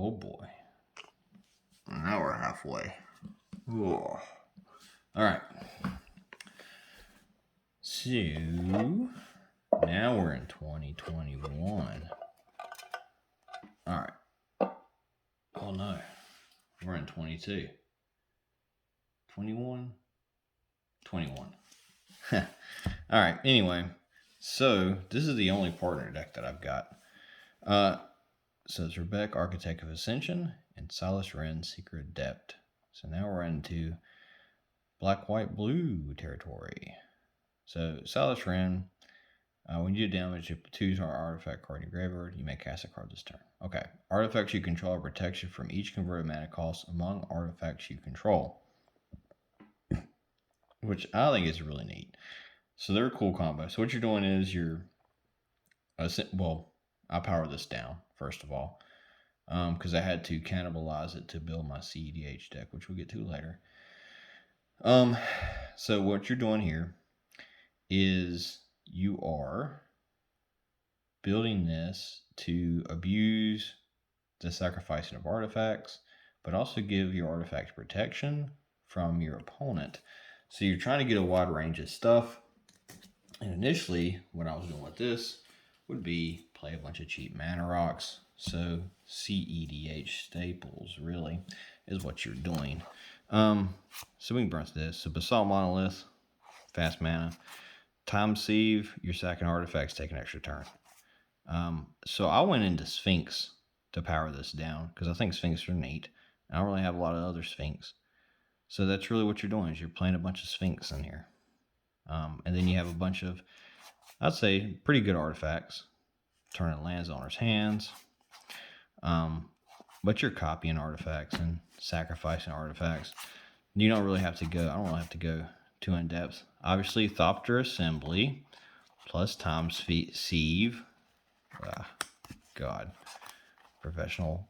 Oh boy. Now we're halfway. Whoa. All right. So now we're in 2021. All right. Oh no. We're in 22. 21? 21. All right. Anyway, so this is the only partner deck that I've got. So it's Rebecca, Architect of Ascension, and Celestran, Secret of Depth. So now we're into black, white, blue territory. So Celestran, when you do damage, if choose our artifact card in your graveyard, you may cast a card this turn. Okay. Artifacts you control are protection from each converted mana cost among artifacts you control, which I think is really neat. So they're a cool combo. So what you're doing is I'll power this down, first of all, because I had to cannibalize it to build my CEDH deck, which we'll get to later. So what you're doing here is you are building this to abuse the sacrificing of artifacts, but also give your artifact protection from your opponent. So you're trying to get a wide range of stuff. And initially, what I was doing with this would be play a bunch of cheap mana rocks. So CEDH staples really is what you're doing. So we can burn this. So Basalt Monolith, fast mana. Time Sieve, your second artifacts take an extra turn. So I went into Sphinx to power this down because I think Sphinx are neat. I don't really have a lot of other Sphinx. So that's really what you're doing is you're playing a bunch of Sphinx in here. And then you have a bunch of, I'd say, pretty good artifacts. Turning lands owners' hands. But you're copying artifacts and sacrificing artifacts. You don't really have to go, I don't really have to go too in depth. Obviously, Thopter Assembly plus Time Sieve. God. Professional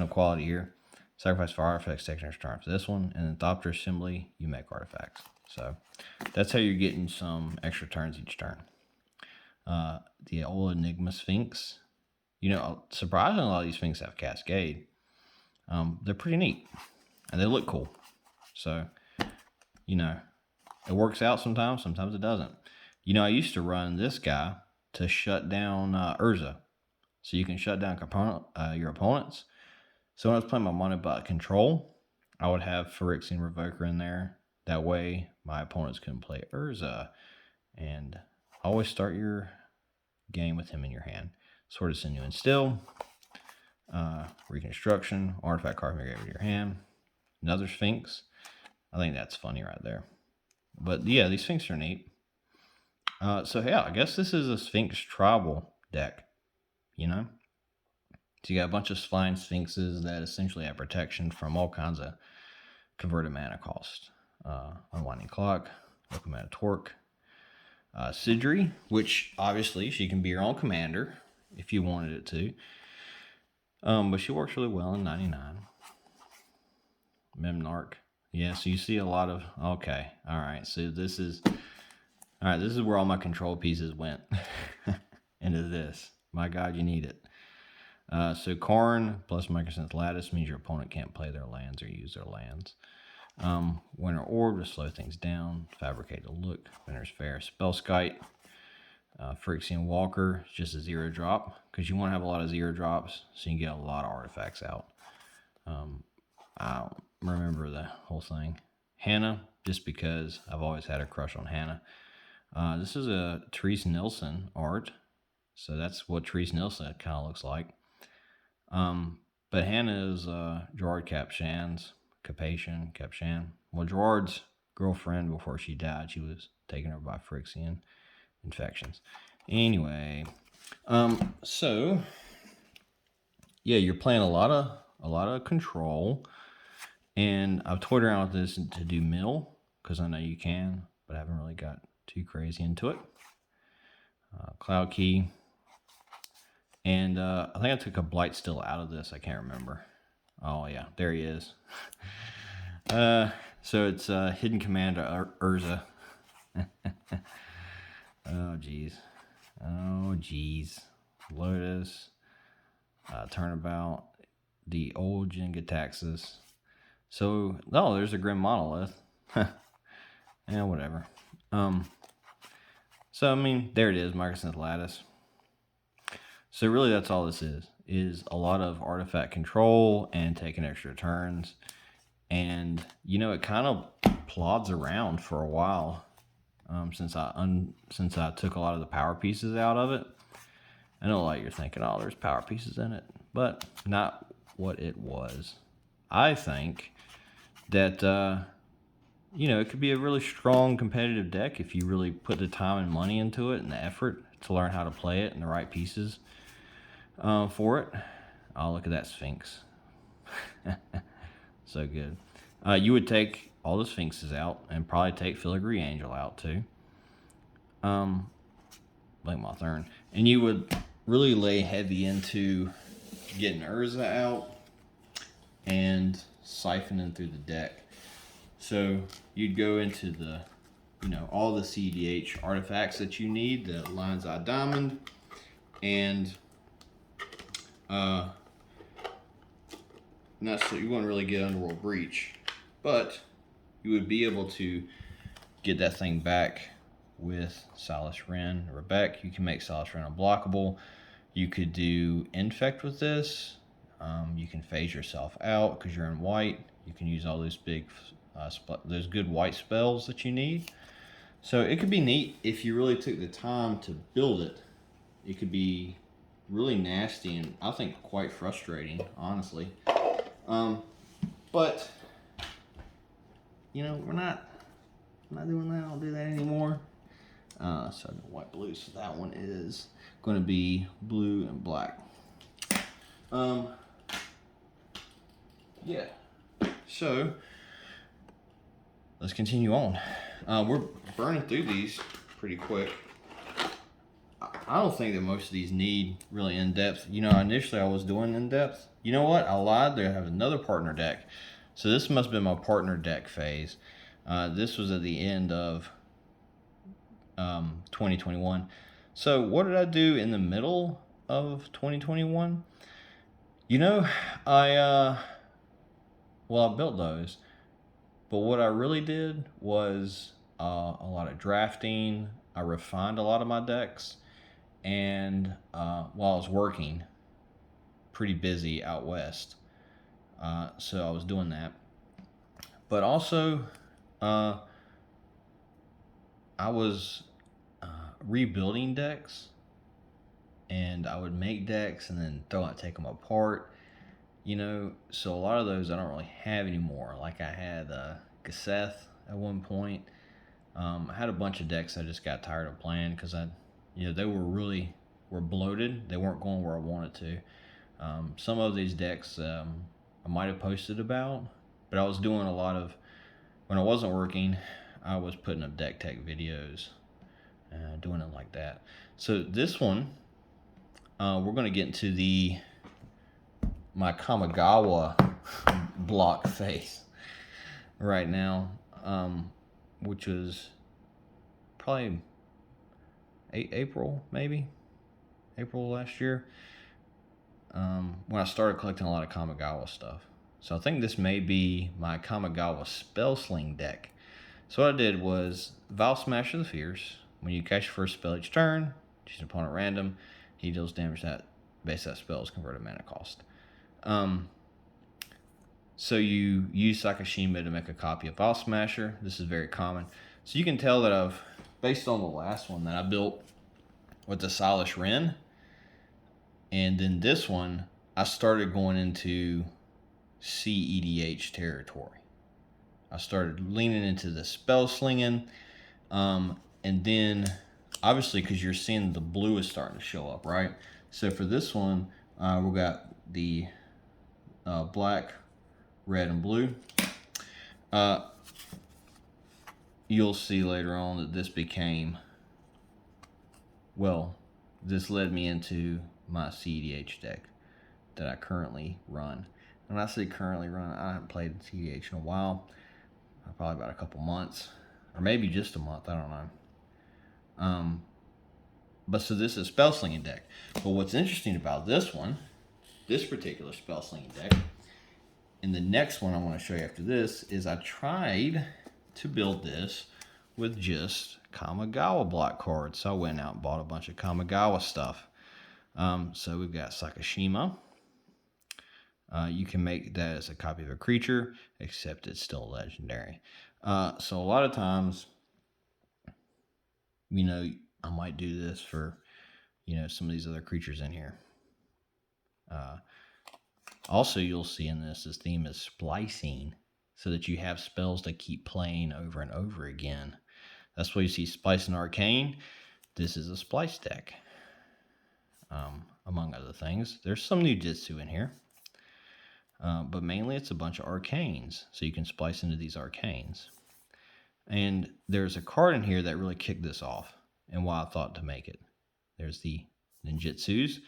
quality here. Sacrifice for artifacts, take an extra turn for this one. And then Thopter Assembly, you make artifacts. So that's how you're getting some extra turns each turn. The old Enigma Sphinx. You know, surprisingly, a lot of these Sphinx have Cascade. They're pretty neat. And they look cool. So, you know, it works out sometimes it doesn't. You know, I used to run this guy to shut down Urza. So you can shut down your opponents. So when I was playing my Monobot Control, I would have Phyrexian Revoker in there. That way, my opponents couldn't play Urza. And always start your game with him in your hand. Sword of Sinew and Still. Reconstruction. Artifact card from your hand. Another Sphinx. I think that's funny right there. But yeah, these Sphinx are neat. So yeah, I guess this is a Sphinx tribal deck. You know? So you got a bunch of flying Sphinxes that essentially have protection from all kinds of converted mana cost. Unwinding Clock, Local Mana Torque, Sidri, which obviously she can be your own commander if you wanted it to. But she works really well in 99. Memnarch. Yeah, so you see a lot of, okay, all right, so this is where all my control pieces went into this. My God, you need it. So Karn plus Microsense Lattice means your opponent can't play their lands or use their lands. Winter Orb to slow things down. Fabricate a Look. Winter's Fair. Spellskite. Phyrexian Walker. It's just a 0-drop because you want to have a lot of 0-drops so you can get a lot of artifacts out. I don't remember the whole thing. Hannah, just because I've always had a crush on Hannah. This is a Therese Nilsson art. So that's what Therese Nilsson kind of looks like. But Hannah is Gerard Capshan's Capshan. Well, Gerard's girlfriend before she died, she was taken over by Phyrexian infections. Anyway, so yeah, you're playing a lot of control, and I've toyed around with this to do mill because I know you can, but I haven't really got too crazy into it. Cloud Key. And I think I took a Blight Still out of this. I can't remember. Oh, yeah. There he is. So it's Hidden Commander Urza. Oh, jeez. Lotus. Turnabout. the old Jingataxis. So, oh, there's a Grim Monolith. Yeah, whatever. So, I mean, there it is, Microsynth Lattice. So really that's all this is a lot of artifact control and taking extra turns. And, you know, it kind of plods around for a while since I took a lot of the power pieces out of it. I know like you're thinking, oh, there's power pieces in it, but not what it was. I think that, you know, it could be a really strong competitive deck if you really put the time and money into it and the effort to learn how to play it and the right pieces for it. Oh, look at that Sphinx. So good. You would take all the Sphinxes out and probably take Filigree Angel out too. Like my turn. And you would really lay heavy into getting Urza out and siphoning through the deck. So you'd go into the, you know, all the CDH artifacts that you need, the Lion's Eye Diamond, and not so you wouldn't really get Underworld Breach, but you would be able to get that thing back with Celestran or Rebecca. You can make Celestran unblockable. You could do Infect with this. You can phase yourself out because you're in white. You can use all those big, those good white spells that you need. So it could be neat if you really took the time to build it. It could be really nasty and I think quite frustrating, honestly. But you know, we're not doing that. I don't do that anymore. So white blue. So that one is going to be blue and black. Yeah. So let's continue on. We're burning through these pretty quick. I don't think that most of these need really in-depth. You know, initially I was doing in-depth. You know what? I lied. They have another partner deck. So this must have been my partner deck phase. This was at the end of 2021. So what did I do in the middle of 2021? You know, I built those. But what I really did was a lot of drafting. I refined a lot of my decks. And while I was working, pretty busy out west, so I was doing that. But also, I was rebuilding decks, and I would make decks and then take them apart. You know, so a lot of those I don't really have anymore. Like I had Geseth at one point. I had a bunch of decks I just got tired of playing because they were bloated. They weren't going where I wanted to. Some of these decks I might have posted about, but I was doing a lot of, when I wasn't working, I was putting up deck tech videos, doing it like that. So this one, we're going to get into my Kamigawa block face right now, which was probably April last year, when I started collecting a lot of Kamigawa stuff. So I think this may be my Kamigawa Spell Sling deck. So what I did was Val Smasher the Fierce. When you cast your first spell each turn, choose an opponent random. He deals damage that base that spell's converted mana cost. So you use Sakashima to make a copy of Val Smasher. This is very common. So you can tell that I've, based on the last one that I built with the Celestran, and then this one, I started going into CEDH territory. I started leaning into the spell slinging, and then obviously because you're seeing the blue is starting to show up, right? So for this one, we got the black, red, and blue. You'll see later on that this became, well, this led me into my CEDH deck that I currently run. And when I say currently run, I haven't played CEDH in a while. Probably about a couple months, or maybe just a month, I don't know. But so this is a spell slinging deck. But what's interesting about this one this particular spell slinging deck. And the next one I want to show you after this is I tried to build this with just Kamigawa block cards. So I went out and bought a bunch of Kamigawa stuff. So we've got Sakashima. You can make that as a copy of a creature, except it's still legendary. So a lot of times, you know, I might do this for, you know, some of these other creatures in here. Also, you'll see in this theme is splicing, so that you have spells to keep playing over and over again. That's why you see Splice and Arcane. This is a splice deck, among other things. There's some Nujitsu in here, but mainly it's a bunch of arcanes, so you can splice into these arcanes. And there's a card in here that really kicked this off, and why I thought to make it. There's the ninjutsus,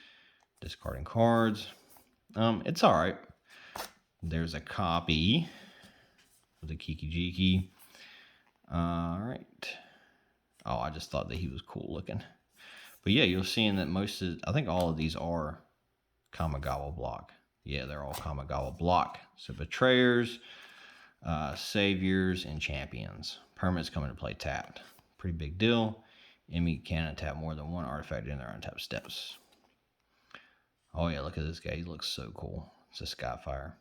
discarding cards. It's all right. There's a copy with a Kiki-Jiki. All right. Oh, I just thought that he was cool looking. But yeah, you're seeing that I think all of these are Kamigawa block. Yeah, they're all Kamigawa block. So Betrayers, Saviors, and Champions. Permanents come into play tapped. Pretty big deal. Enemy can untap more than one artifact in their untapped steps. Oh yeah, look at this guy. He looks so cool. It's a Skyfire.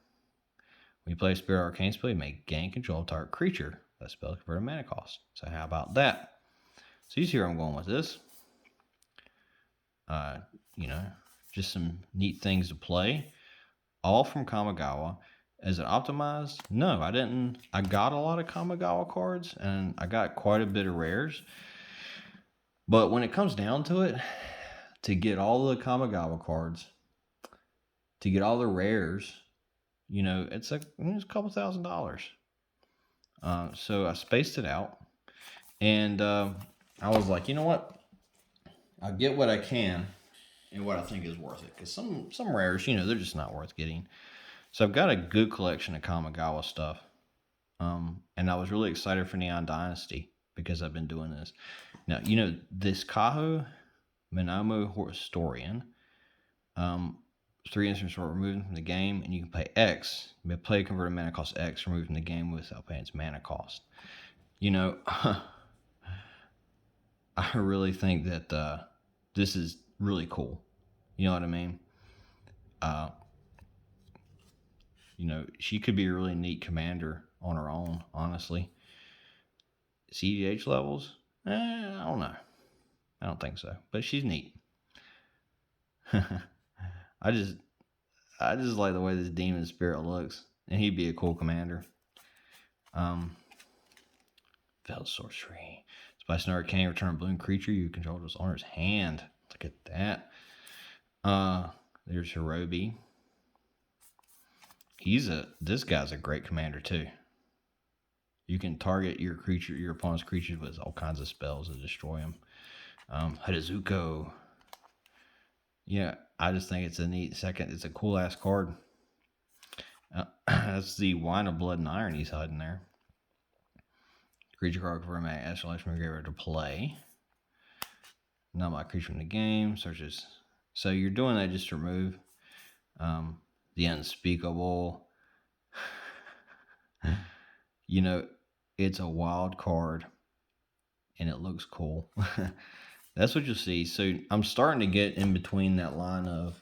When you play a Spirit Arcane spell, you may gain control of target creature. That spell convert a mana cost. So how about that? So you see where I'm going with this. You know, just some neat things to play. All from Kamigawa. Is it optimized? No, I didn't. I got a lot of Kamigawa cards, and I got quite a bit of rares. But when it comes down to it, to get all the Kamigawa cards, to get all the rares, you know, it's a couple $1,000. So I spaced it out, and I was like, you know what? I'll get what I can and what I think is worth it. Because some rares, you know, they're just not worth getting. So I've got a good collection of Kamigawa stuff. And I was really excited for Neon Dynasty because I've been doing this. Now, you know, this Kaho Minamo Historian, 3 instants were removed from the game, and you can pay X. You may play a converted mana cost X, removed from the game without paying its mana cost. You know, I really think that this is really cool. You know what I mean? You know, she could be a really neat commander on her own, honestly. CDH levels? I don't know. I don't think so. But she's neat. I just like the way this demon spirit looks. And he'd be a cool commander. Veiled Sorcery. Splice an Arcane, return a balloon creature you control to its owner's hand. Look at that. There's Hirobi. This guy's a great commander too. You can target your opponent's creatures with all kinds of spells to destroy them. Hadazuko. Yeah, I just think it's a neat second. It's a cool ass card. That's the Wine of Blood and Iron he's hiding there. Creature card for a mana, Astral from your graveyard to play. Not my creature from the game. Searches. So you're doing that just to remove the unspeakable. You know, it's a wild card, and it looks cool. That's what you'll see. So I'm starting to get in between that line of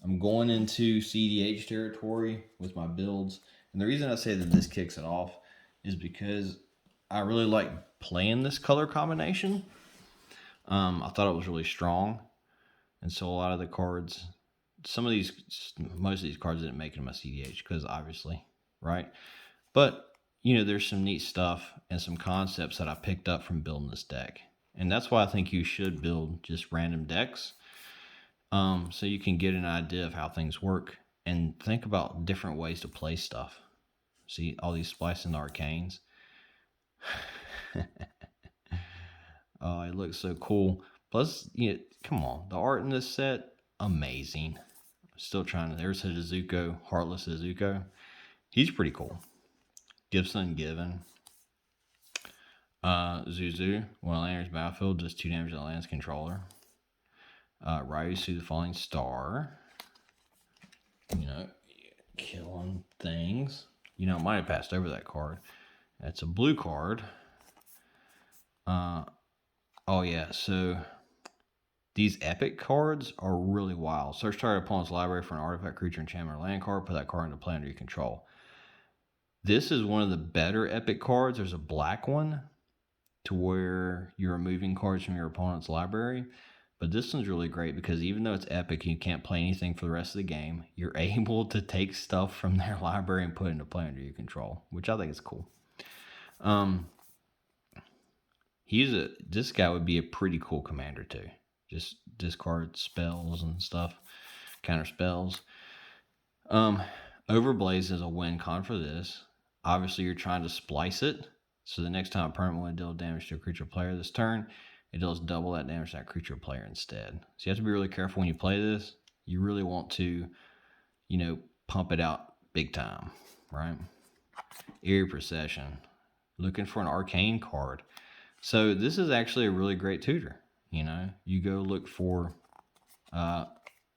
I'm going into CDH territory with my builds. And the reason I say that this kicks it off is because I really like playing this color combination. I thought it was really strong. And so a lot of the cards, most of these cards didn't make it in my CDH because obviously, right? But, you know, there's some neat stuff and some concepts that I picked up from building this deck. And that's why I think you should build just random decks. So you can get an idea of how things work and think about different ways to play stuff. See all these splicing arcanes. Oh, it looks so cool. Plus, you know, come on, the art in this set, amazing. Still trying to. There's Hadazuko, Heartless Hadazuko. He's pretty cool. Gibson Given. Zuzu, when it enters battlefield, does 2 damage to the land's controller. Ryusu, the Falling Star. You know, killing things. You know, I might have passed over that card. That's a blue card. Oh yeah, so these epic cards are really wild. Search target opponent's library for an artifact, creature, enchantment, or land card. Put that card into play under your control. This is one of the better epic cards. There's a black one to where you're removing cards from your opponent's library. But this one's really great because even though it's epic and you can't play anything for the rest of the game, you're able to take stuff from their library and put it into play under your control, which I think is cool. This guy would be a pretty cool commander too. Just discard spells and stuff, counter spells. Overblaze is a win con for this. Obviously, you're trying to splice it. So the next time a permanent will deal damage to a creature player this turn, it deals double that damage to that creature player instead. So you have to be really careful when you play this. You really want to, pump it out big time, right? Eerie Procession. Looking for an arcane card. So this is actually a really great tutor. You go look for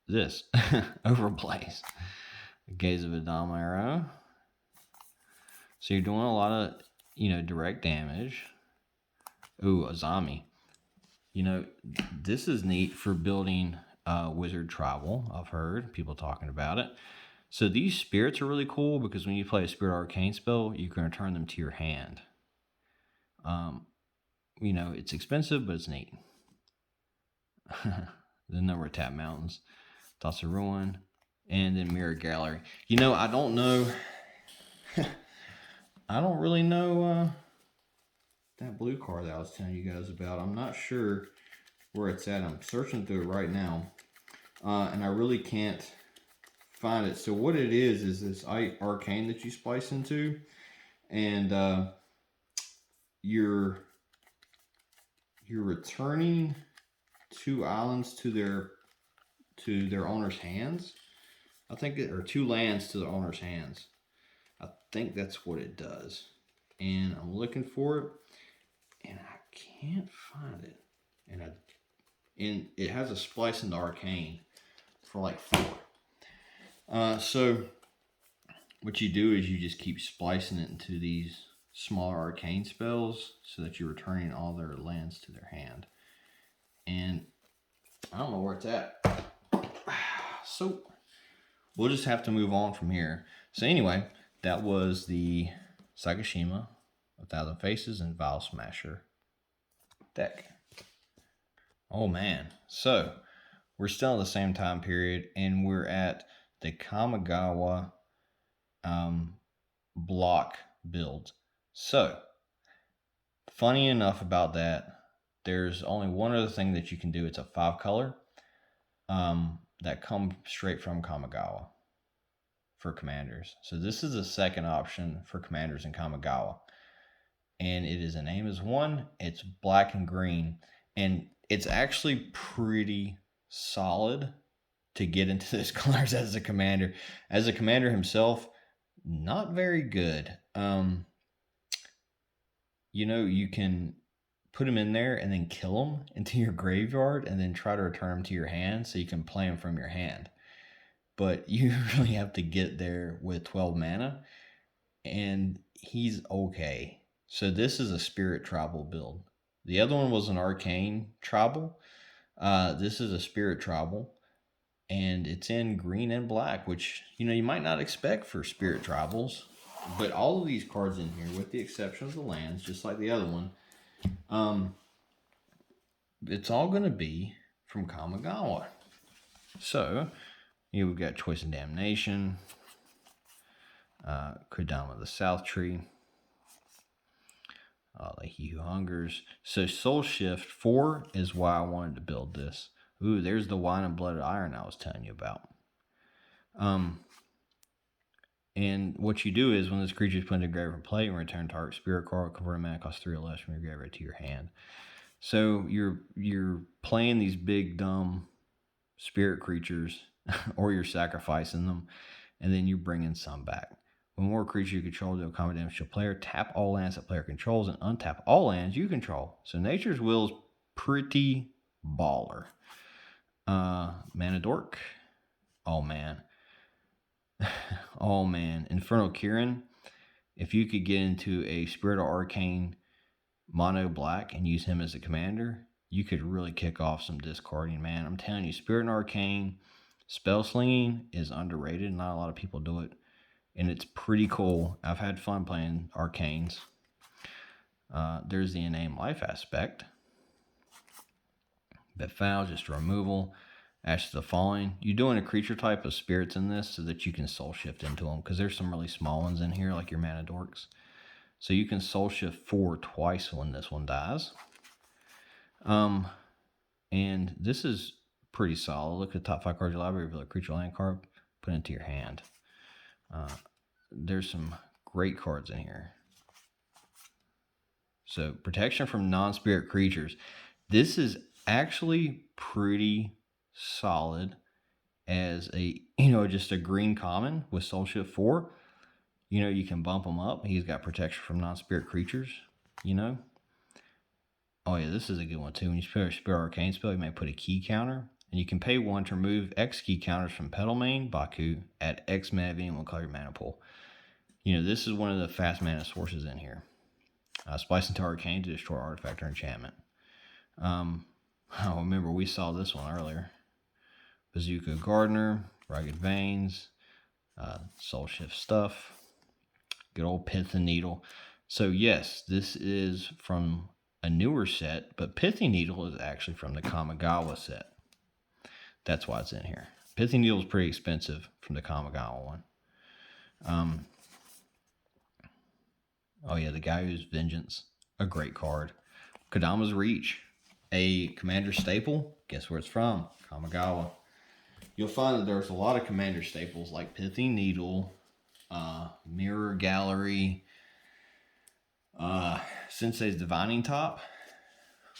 this. Overblaze. Gaze of Adamero. So you're doing a lot of, direct damage. Ooh, Azami. This is neat for building Wizard Tribal. I've heard people talking about it. So these spirits are really cool because when you play a Spirit Arcane spell, you can return them to your hand. It's expensive, but it's neat. The number of tap mountains. Thoughts of Ruin. And then Mirror Gallery. I don't know. I don't really know that blue card that I was telling you guys about. I'm not sure where it's at. I'm searching through it right now. And I really can't find it. So what it is this arcane that you splice into. And you're returning 2 islands to their owner's hands. I think or 2 lands to the owner's hands. I think that's what it does. And I'm looking for it, and I can't find it. And it has a splice into arcane for like 4. So what you do is you just keep splicing it into these smaller arcane spells so that you're returning all their lands to their hand. And I don't know where it's at. So we'll just have to move on from here. So anyway, that was the Sakashima, 1,000 Faces, and Vile Smasher deck. Oh man. So we're still in the same time period, and we're at the Kamigawa block build. So, funny enough about that, there's only one other thing that you can do. It's a 5 color that comes straight from Kamigawa for commanders. So this is the second option for commanders in Kamigawa. And it is a name as 1. It's black and green. And it's actually pretty solid to get into those colors as a commander. As a commander himself, not very good. You can put them in there and then kill them into your graveyard and then try to return them to your hand so you can play them from your hand. But you really have to get there with 12 mana, and he's okay. So this is a Spirit Tribal build. The other one was an Arcane Tribal. This is a Spirit Tribal, and it's in green and black, which, you might not expect for Spirit Tribals. But all of these cards in here, with the exception of the lands, just like the other one, it's all going to be from Kamigawa. So, we've got Choice and Damnation, Kodama the South Tree, like He Who Hungers. So Soul Shift 4 is why I wanted to build this. Ooh, there's the Wine and Blooded Iron I was telling you about. And what you do is when this creature is put into grave or play, and return target spirit card, convert a mana cost 3 or less from your graveyard to your hand. So you're playing these big dumb spirit creatures, or you're sacrificing them, and then you're bringing some back. When more creatures you control deal combat damage to a player, tap all lands that player controls and untap all lands you control. So Nature's Will is pretty baller. Mana Dork. Oh man. Oh man, Infernal Kieran. If you could get into a Spirit of Arcane mono black and use him as a commander, you could really kick off some discarding, man. I'm telling you, Spirit and Arcane spell slinging is underrated. Not a lot of people do it, and it's pretty cool. I've had fun playing Arcanes. There's the Inane Life aspect. But foul, just removal. Ashes of Falling. You're doing a creature type of spirits in this so that you can soul shift into them, because there's some really small ones in here, like your mana dorks. So you can soul shift 4 twice when this one dies. And this is pretty solid. Look at the top 5 cards of your library, reveal a creature land card, put it into your hand. There's some great cards in here. So protection from non-spirit creatures. This is actually pretty solid as a, just a green common with Soul Shift 4. You can bump him up. He's got protection from non-spirit creatures, Oh yeah, this is a good one too. When you spell a Spirit Arcane spell, you may put a key counter. And you can pay 1 to remove X key counters from Petal Main, Baku, at X mana of any one color mana pool. This is one of the fast mana sources in here. Splice into Arcane to destroy artifact or enchantment. Remember, we saw this one earlier. Bazooka Gardener, Rugged Veins, Soul Shift stuff, good old Pithing Needle. So yes, this is from a newer set, but Pithing Needle is actually from the Kamigawa set. That's why it's in here. Pithing Needle is pretty expensive from the Kamigawa one. Oh yeah, the Guyu's Vengeance, a great card. Kodama's Reach, a commander staple. Guess where it's from? Kamigawa. You'll find that there's a lot of commander staples like Pithing Needle, Mirror Gallery, Sensei's Divining Top.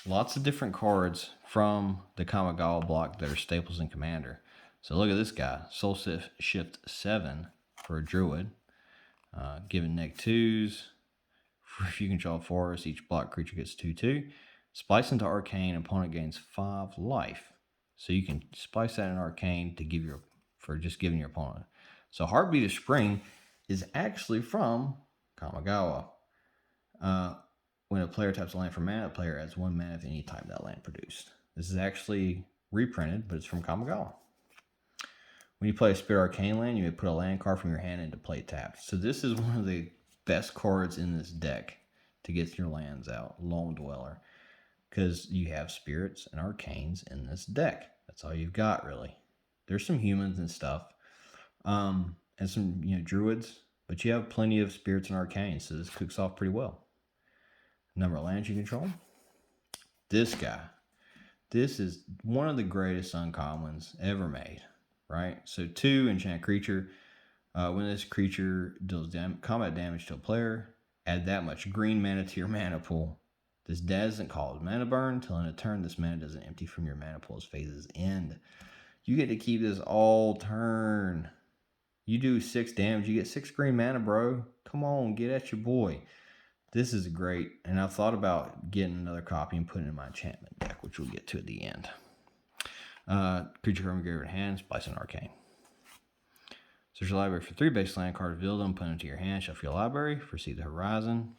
Lots of different cards from the Kamigawa block that are staples in Commander. So look at this guy, Soul Shift 7 for a Druid. Given neg 2s. If you control a forest, each block creature gets 2/2. Splice into Arcane, opponent gains 5 life. So you can splice that in Arcane to just giving your opponent. So Heartbeat of Spring is actually from Kamigawa. When a player taps a land for mana, the player adds 1 mana of any type that land produced. This is actually reprinted, but it's from Kamigawa. When you play a Spirit Arcane land, you may put a land card from your hand into play tapped. So this is one of the best cards in this deck to get your lands out, Lone Dweller. Because you have spirits and arcanes in this deck. That's all you've got, really. There's some humans and stuff, and some druids, but you have plenty of spirits and arcanes, so this cooks off pretty well. Number of lands you control. This guy. This is one of the greatest uncommons ever made, right? So 2 enchant creature. When this creature deals combat damage to a player, add that much green mana to your mana pool. This doesn't cause mana burn until in a turn this mana doesn't empty from your mana pool as phases end. You get to keep this all turn. You do 6 damage, you get 6 green mana, bro. Come on, get at your boy. This is great, and I've thought about getting another copy and putting it in my enchantment deck, which we'll get to at the end. Creature from your hand, Splice and Arcane. Search your library for 3 base land cards, reveal them, put them to your hand, shuffle your library, for Seek the Horizon.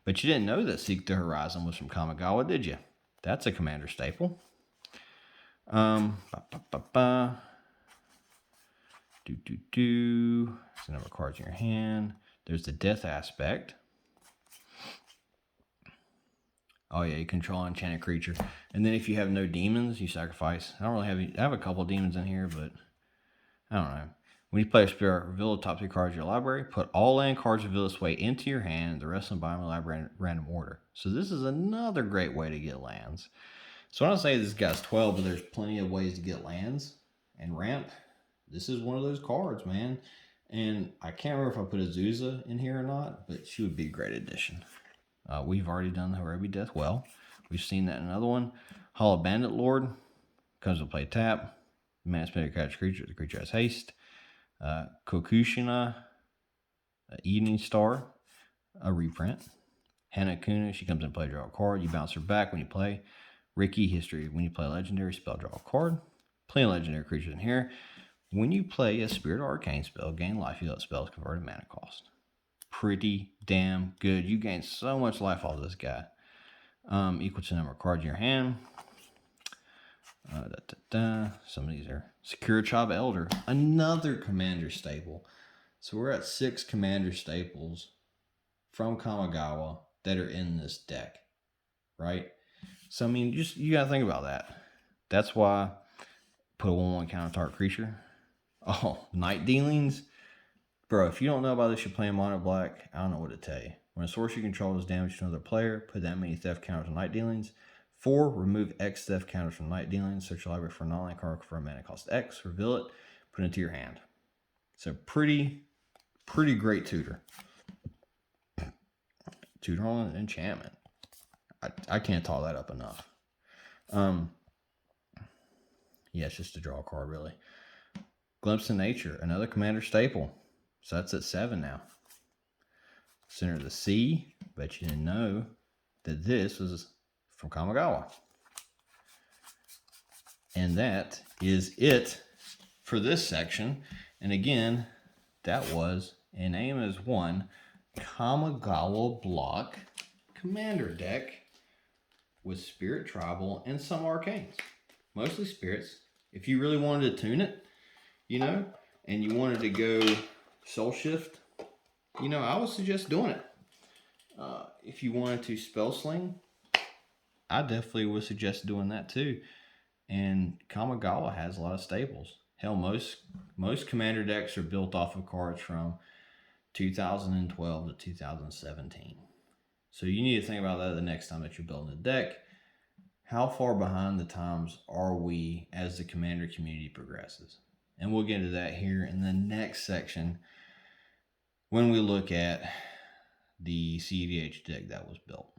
But you didn't know that Seek the Horizon was from Kamigawa, did you? That's a commander staple. There's a number of cards in your hand. There's the death aspect. Oh yeah, you control an enchanted creature. And then if you have no demons, you sacrifice. I don't really have I have a couple of demons in here, but I don't know. When you play a spirit, reveal the top 3 cards of your library. Put all land cards revealed this way into your hand. The rest of them by my library in random order. So this is another great way to get lands. So when I say this guy's 12, but there's plenty of ways to get lands and ramp, this is one of those cards, man. And I can't remember if I put Azusa in here or not, but she would be a great addition. We've already done the Harabi Death well. We've seen that in another one. Hollow Bandit Lord comes to play tap. Mana spell catch creature. The creature has haste. Kokushina, Evening Star, a reprint. Hanakuna, she comes in play, draw a card. You bounce her back when you play. Ricky, history. When you play legendary, spell, draw a card. Plenty of legendary creatures in here. When you play a Spirit Arcane spell, gain life, you let spells converted mana cost. Pretty damn good. You gain so much life off of this guy. Equal to the number of cards in your hand. Some of these are Secure Chaba Elder, another commander staple. So we're at 6 commander staples from Kamigawa that are in this deck, right? So I mean, you gotta think about that. That's why put a 1/1 counter target creature. Oh, Night Dealings, bro. If you don't know about this, you're playing mono black. I don't know what to tell you. When a source you control does damage to another player, put that many theft counters on Night Dealings. 4, remove X theft counters from Night Dealings. Search your library for a non-land card for a mana cost X. Reveal it. Put it into your hand. So pretty great tutor. Tutor on an enchantment. I can't talk that up enough. Yeah, it's just a draw card, really. Glimpse of Nature, another commander staple. So that's at 7 now. Center of the Sea. Bet you didn't know that this was from Kamigawa. And that is it for this section. And again, that was Enigma's 1 Kamigawa block commander deck with Spirit Tribal and some Arcanes. Mostly Spirits. If you really wanted to tune it, and you wanted to go Soul Shift, I would suggest doing it. If you wanted to Spell Sling, I definitely would suggest doing that too. And Kamigawa has a lot of staples. Hell, most commander decks are built off of cards from 2012 to 2017. So you need to think about that the next time that you're building a deck. How far behind the times are we as the commander community progresses? And we'll get into that here in the next section when we look at the CDH deck that was built.